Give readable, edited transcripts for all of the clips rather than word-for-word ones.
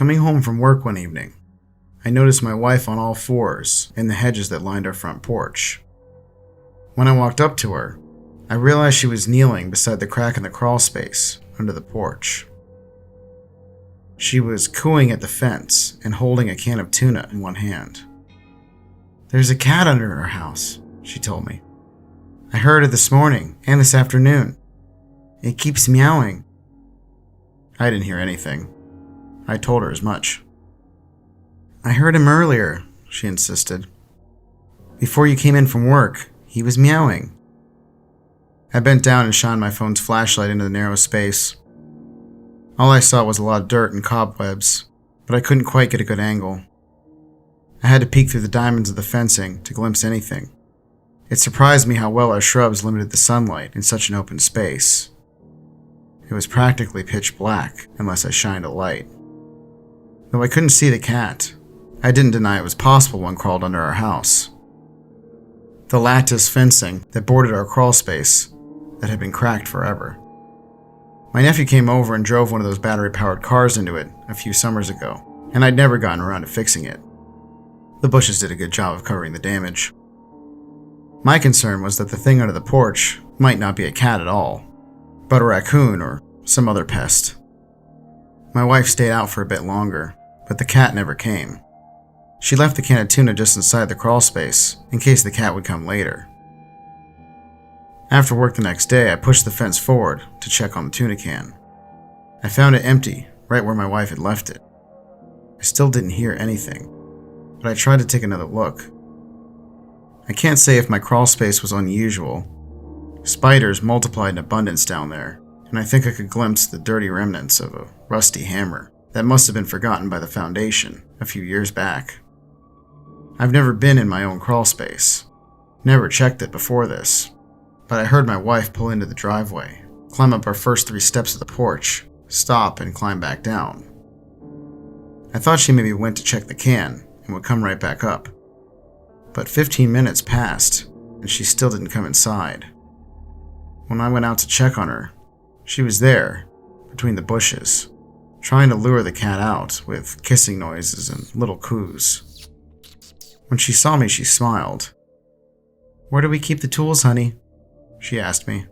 Coming home from work one evening, I noticed my wife on all fours in the hedges that lined our front porch. When I walked up to her, I realized she was kneeling beside the crack in the crawlspace under the porch. She was cooing at the fence and holding a can of tuna in one hand. "There's a cat under our house," she told me. "I heard it this morning and this afternoon. It keeps meowing." I didn't hear anything. I told her as much. "I heard him earlier," she insisted. "Before you came in from work, he was meowing." I bent down and shined my phone's flashlight into the narrow space. All I saw was a lot of dirt and cobwebs, but I couldn't quite get a good angle. I had to peek through the diamonds of the fencing to glimpse anything. It surprised me how well our shrubs limited the sunlight in such an open space. It was practically pitch black unless I shined a light. Though I couldn't see the cat, I didn't deny it was possible one crawled under our house. The lattice fencing that bordered our crawl space that had been cracked forever. My nephew came over and drove one of those battery-powered cars into it a few summers ago, and I'd never gotten around to fixing it. The bushes did a good job of covering the damage. My concern was that the thing under the porch might not be a cat at all, but a raccoon or some other pest. My wife stayed out for a bit longer, but the cat never came. She left the can of tuna just inside the crawl space in case the cat would come later. After work the next day, I pushed the fence forward to check on the tuna can. I found it empty, right where my wife had left it. I still didn't hear anything, but I tried to take another look. I can't say if my crawl space was unusual. Spiders multiplied in abundance down there, and I think I could glimpse the dirty remnants of a rusty hammer that must have been forgotten by the foundation a few years back. I've never been in my own crawl space, never checked it before this, but I heard my wife pull into the driveway, climb up our first 3 steps of the porch, stop and climb back down. I thought she maybe went to check the can and would come right back up, but 15 minutes passed and she still didn't come inside. When I went out to check on her, she was there, between the bushes, trying to lure the cat out with kissing noises and little coos. When she saw me, she smiled. "Where do we keep the tools, honey?" she asked me.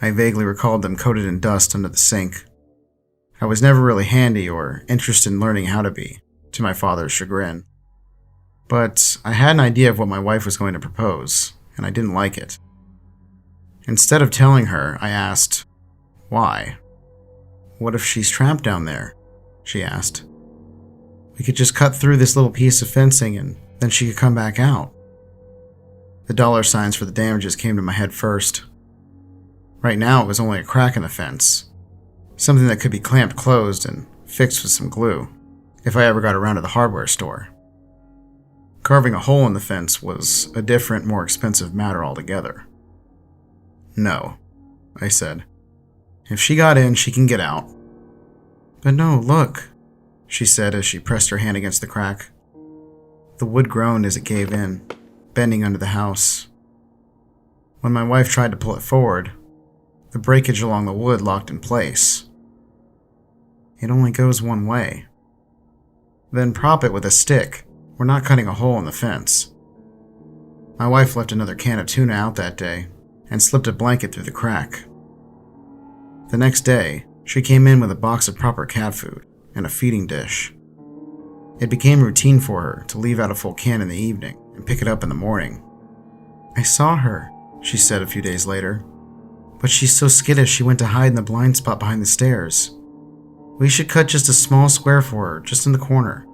I vaguely recalled them coated in dust under the sink. I was never really handy or interested in learning how to be, to my father's chagrin. But I had an idea of what my wife was going to propose, and I didn't like it. Instead of telling her, I asked, "Why?" "What if she's trapped down there?" she asked. "We could just cut through this little piece of fencing and then she could come back out." The dollar signs for the damages came to my head first. Right now it was only a crack in the fence, something that could be clamped closed and fixed with some glue, if I ever got around to the hardware store. Carving a hole in the fence was a different, more expensive matter altogether. "No," I said. "If she got in, she can get out." "But no, look," she said as she pressed her hand against the crack. The wood groaned as it gave in, bending under the house. When my wife tried to pull it forward, the breakage along the wood locked in place. "It only goes one way." "Then prop it with a stick. We're not cutting a hole in the fence." My wife left another can of tuna out that day and slipped a blanket through the crack. The next day, she came in with a box of proper cat food and a feeding dish. It became routine for her to leave out a full can in the evening and pick it up in the morning. "I saw her," she said a few days later, "but she's so skittish she went to hide in the blind spot behind the stairs. We should cut just a small square for her, just in the corner."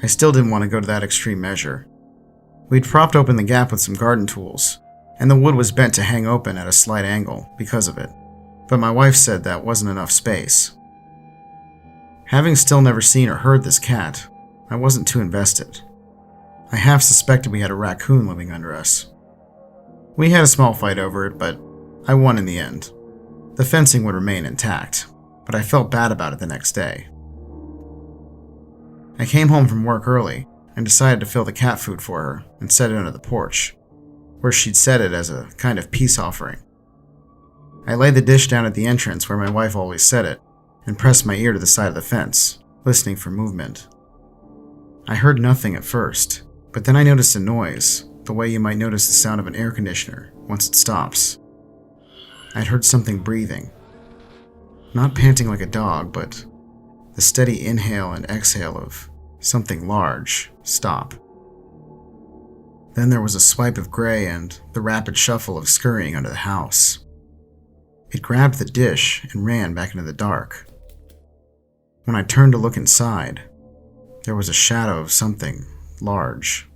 I still didn't want to go to that extreme measure. We'd propped open the gap with some garden tools, and the wood was bent to hang open at a slight angle because of it, but my wife said that wasn't enough space. Having still never seen or heard this cat, I wasn't too invested. I half suspected we had a raccoon living under us. We had a small fight over it, but I won in the end. The fencing would remain intact, but I felt bad about it the next day. I came home from work early and decided to fill the cat food for her and set it under the porch, where she'd set it as a kind of peace offering. I laid the dish down at the entrance where my wife always set it, and pressed my ear to the side of the fence, listening for movement. I heard nothing at first, but then I noticed a noise, the way you might notice the sound of an air conditioner once it stops. I'd heard something breathing. Not panting like a dog, but the steady inhale and exhale of something large stop. Then there was a swipe of gray and the rapid shuffle of scurrying under the house. It grabbed the dish and ran back into the dark. When I turned to look inside, there was a shadow of something large,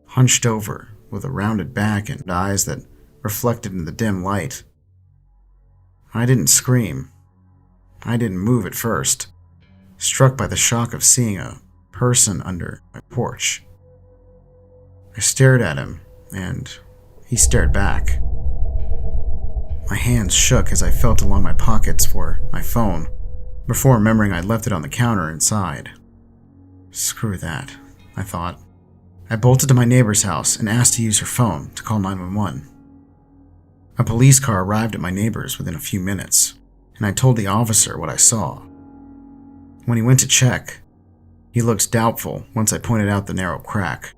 hunched over with a rounded back and eyes that reflected in the dim light. I didn't scream. I didn't move at first, struck by the shock of seeing a person under my porch. I stared at him, and he stared back. My hands shook as I felt along my pockets for my phone, before remembering I'd left it on the counter inside. Screw that, I thought. I bolted to my neighbor's house and asked to use her phone to call 911. A police car arrived at my neighbor's within a few minutes, and I told the officer what I saw. When he went to check, he looked doubtful once I pointed out the narrow crack.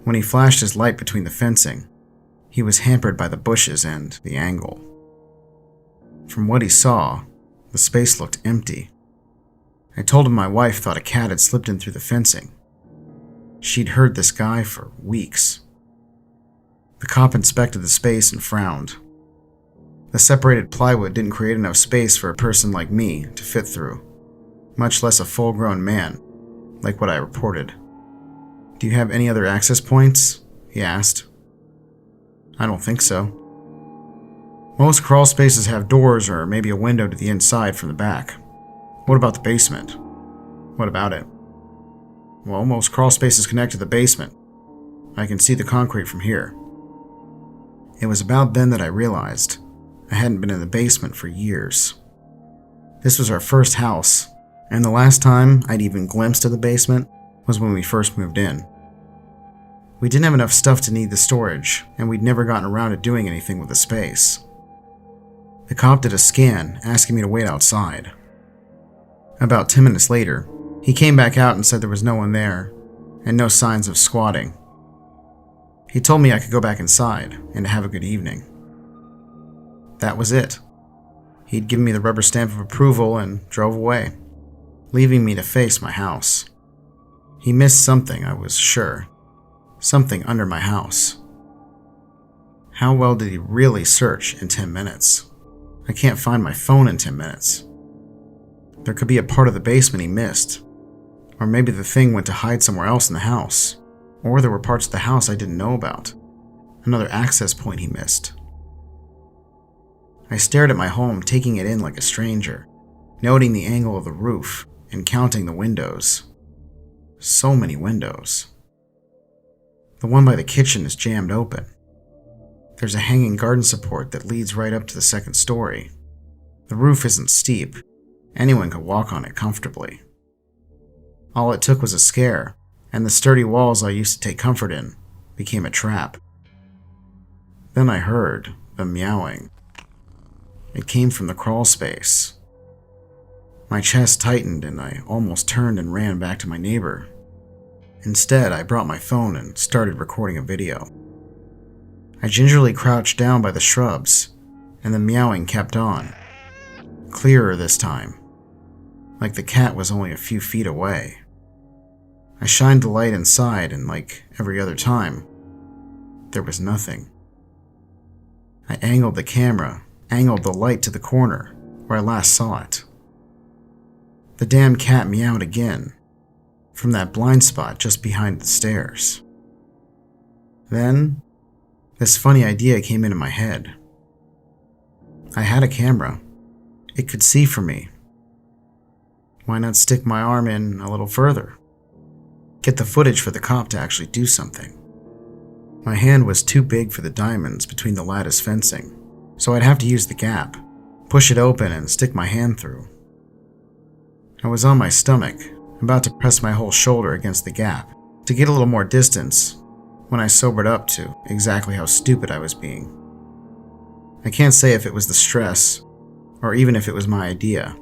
When he flashed his light between the fencing, he was hampered by the bushes and the angle. From what he saw, the space looked empty. I told him my wife thought a cat had slipped in through the fencing. She'd heard this guy for weeks. The cop inspected the space and frowned. The separated plywood didn't create enough space for a person like me to fit through, much less a full-grown man, like what I reported. "Do you have any other access points?" he asked. "I don't think so." "Most crawl spaces have doors or maybe a window to the inside from the back. What about the basement?" "What about it?" "Well, most crawl spaces connect to the basement. I can see the concrete from here." It was about then that I realized I hadn't been in the basement for years. This was our first house, and the last time I'd even glimpsed of the basement was when we first moved in. We didn't have enough stuff to need the storage, and we'd never gotten around to doing anything with the space. The cop did a scan, asking me to wait outside. About 10 minutes later, he came back out and said there was no one there, and no signs of squatting. He told me I could go back inside and have a good evening. That was it. He'd given me the rubber stamp of approval and drove away, leaving me to face my house. He missed something, I was sure. Something under my house. How well did he really search in 10 minutes? I can't find my phone in 10 minutes. There could be a part of the basement he missed. Or maybe the thing went to hide somewhere else in the house. Or there were parts of the house I didn't know about. Another access point he missed. I stared at my home, taking it in like a stranger, noting the angle of the roof and counting the windows. So many windows. The one by the kitchen is jammed open. There's a hanging garden support that leads right up to the second story. The roof isn't steep. Anyone could walk on it comfortably. All it took was a scare, and the sturdy walls I used to take comfort in became a trap. Then I heard the meowing. It came from the crawl space. My chest tightened and I almost turned and ran back to my neighbor. Instead, I brought my phone and started recording a video. I gingerly crouched down by the shrubs, and the meowing kept on. Clearer this time, like the cat was only a few feet away. I shined the light inside, and like every other time, there was nothing. I angled the camera, angled the light to the corner where I last saw it. The damn cat meowed again, from that blind spot just behind the stairs. Then, this funny idea came into my head. I had a camera. It could see for me. Why not stick my arm in a little further? Get the footage for the cop to actually do something. My hand was too big for the diamonds between the lattice fencing, so I'd have to use the gap, push it open and stick my hand through. I was on my stomach, about to press my whole shoulder against the gap to get a little more distance when I sobered up to exactly how stupid I was being. I can't say if it was the stress or even if it was my idea,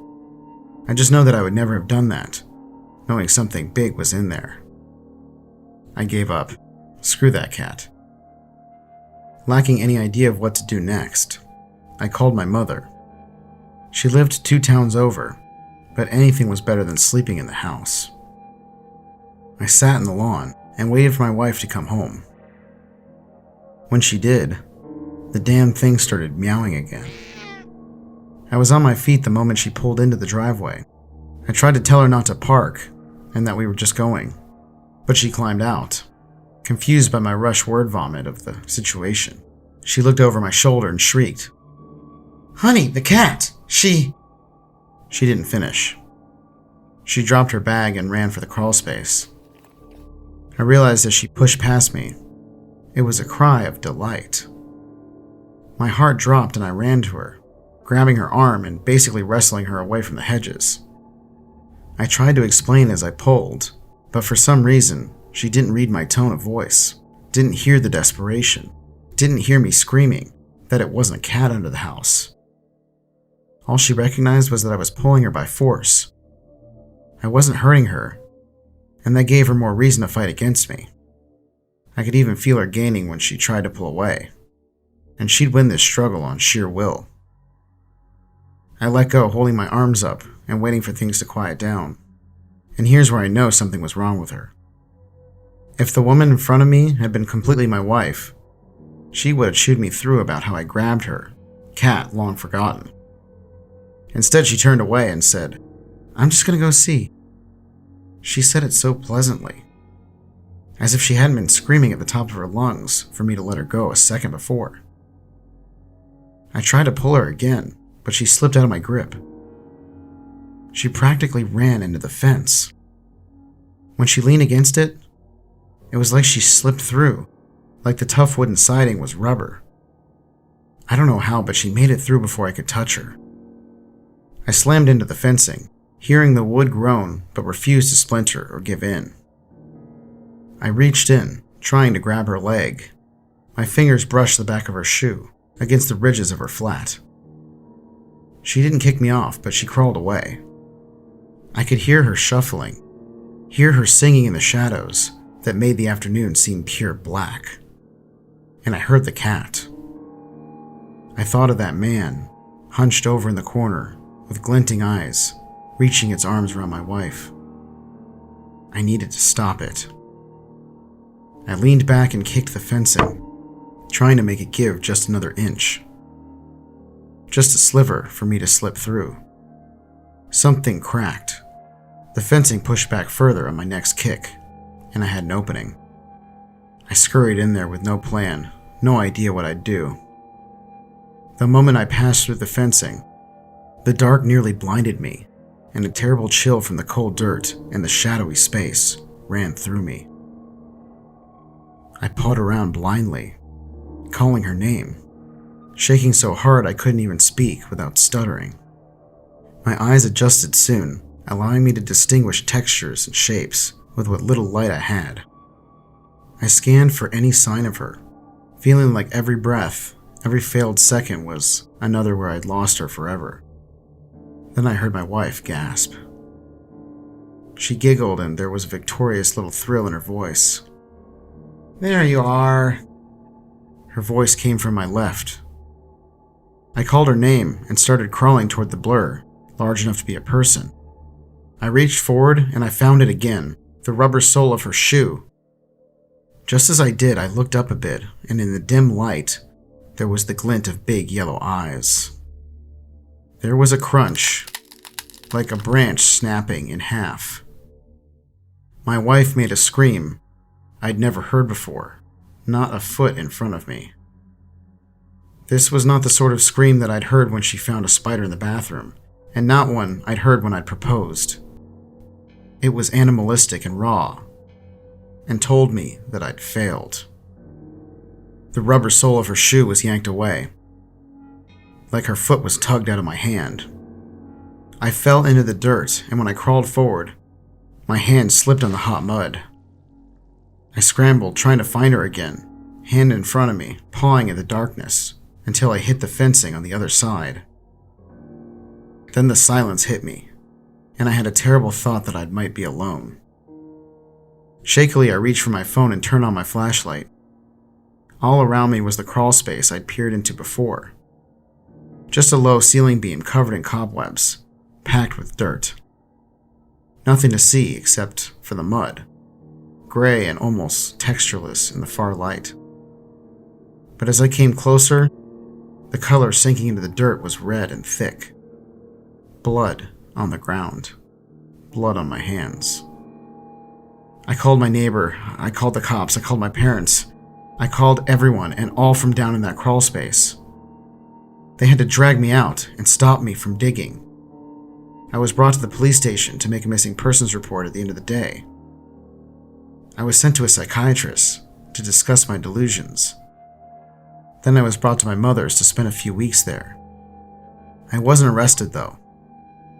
I just know that I would never have done that, knowing something big was in there. I gave up. Screw that cat. Lacking any idea of what to do next, I called my mother. She lived 2 towns over, but anything was better than sleeping in the house. I sat in the lawn and waited for my wife to come home. When she did, the damn thing started meowing again. I was on my feet the moment she pulled into the driveway. I tried to tell her not to park and that we were just going, but she climbed out. Confused by my rush word vomit of the situation, she looked over my shoulder and shrieked, "Honey, the cat! She..." She didn't finish. She dropped her bag and ran for the crawlspace. I realized as she pushed past me, it was a cry of delight. My heart dropped and I ran to her, grabbing her arm and basically wrestling her away from the hedges. I tried to explain as I pulled, but for some reason, she didn't read my tone of voice, didn't hear the desperation, didn't hear me screaming that it wasn't a cat under the house. All she recognized was that I was pulling her by force. I wasn't hurting her, and that gave her more reason to fight against me. I could even feel her gaining when she tried to pull away, and she'd win this struggle on sheer will. I let go, holding my arms up and waiting for things to quiet down. And here's where I know something was wrong with her. If the woman in front of me had been completely my wife, she would have chewed me through about how I grabbed her, cat long forgotten. Instead, she turned away and said, "I'm just gonna go see." She said it so pleasantly, as if she hadn't been screaming at the top of her lungs for me to let her go a second before. I tried to pull her again, but she slipped out of my grip. She practically ran into the fence. When she leaned against it, it was like she slipped through, like the tough wooden siding was rubber. I don't know how, but she made it through before I could touch her. I slammed into the fencing, hearing the wood groan, but refused to splinter or give in. I reached in, trying to grab her leg. My fingers brushed the back of her shoe against the ridges of her flat. She didn't kick me off, but she crawled away. I could hear her shuffling, hear her singing in the shadows that made the afternoon seem pure black. And I heard the cat. I thought of that man, hunched over in the corner, with glinting eyes, reaching its arms around my wife. I needed to stop it. I leaned back and kicked the fencing, trying to make it give just another inch. Just a sliver for me to slip through. Something cracked. The fencing pushed back further on my next kick, and I had an opening. I scurried in there with no plan, no idea what I'd do. The moment I passed through the fencing, the dark nearly blinded me, and a terrible chill from the cold dirt and the shadowy space ran through me. I pawed around blindly, calling her name, shaking so hard I couldn't even speak without stuttering. My eyes adjusted soon, allowing me to distinguish textures and shapes with what little light I had. I scanned for any sign of her, feeling like every breath, every failed second was another where I'd lost her forever. Then I heard my wife gasp. She giggled and there was a victorious little thrill in her voice. "There you are." Her voice came from my left. I called her name and started crawling toward the blur, large enough to be a person. I reached forward and I found it again, the rubber sole of her shoe. Just as I did, I looked up a bit, and in the dim light, there was the glint of big yellow eyes. There was a crunch, like a branch snapping in half. My wife made a scream I'd never heard before, not a foot in front of me. This was not the sort of scream that I'd heard when she found a spider in the bathroom, and not one I'd heard when I'd proposed. It was animalistic and raw, and told me that I'd failed. The rubber sole of her shoe was yanked away, like her foot was tugged out of my hand. I fell into the dirt, and when I crawled forward, my hand slipped on the hot mud. I scrambled, trying to find her again, hand in front of me, pawing at the darkness, until I hit the fencing on the other side. Then the silence hit me, and I had a terrible thought that I might be alone. Shakily, I reached for my phone and turned on my flashlight. All around me was the crawlspace I'd peered into before. Just a low ceiling beam covered in cobwebs, packed with dirt. Nothing to see except for the mud, gray and almost textureless in the far light. But as I came closer, the color sinking into the dirt was red and thick. Blood on the ground. Blood on my hands. I called my neighbor, I called the cops, I called my parents. I called everyone, and all from down in that crawl space. They had to drag me out and stop me from digging. I was brought to the police station to make a missing persons report at the end of the day. I was sent to a psychiatrist to discuss my delusions. Then I was brought to my mother's to spend a few weeks there. I wasn't arrested, though.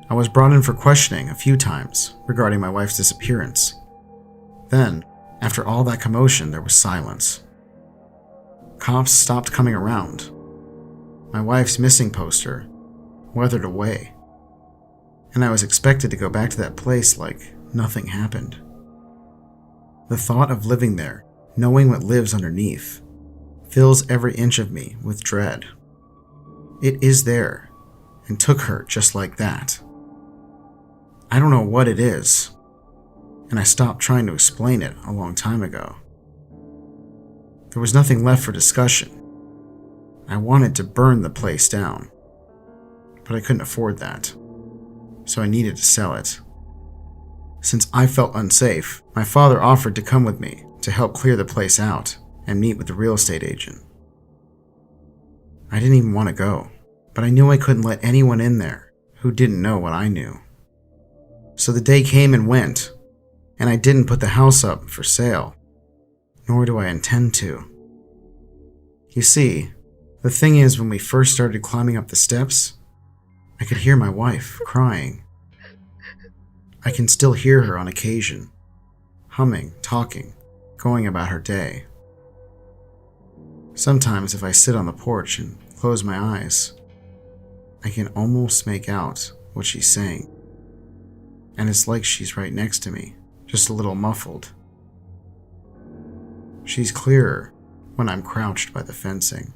I was brought in for questioning a few times regarding my wife's disappearance. Then, after all that commotion, there was silence. Cops stopped coming around. My wife's missing poster weathered away, and I was expected to go back to that place like nothing happened. The thought of living there, knowing what lives underneath, fills every inch of me with dread. It is there, and took her just like that. I don't know what it is, and I stopped trying to explain it a long time ago. There was nothing left for discussion. I wanted to burn the place down, but I couldn't afford that, so I needed to sell it. Since I felt unsafe, my father offered to come with me to help clear the place out and meet with the real estate agent. I didn't even want to go, but I knew I couldn't let anyone in there who didn't know what I knew. So the day came and went, and I didn't put the house up for sale, nor do I intend to. You see, the thing is, when we first started climbing up the steps, I could hear my wife crying. I can still hear her on occasion, humming, talking, going about her day. Sometimes if I sit on the porch and close my eyes, I can almost make out what she's saying. And it's like she's right next to me, just a little muffled. She's clearer when I'm crouched by the fencing.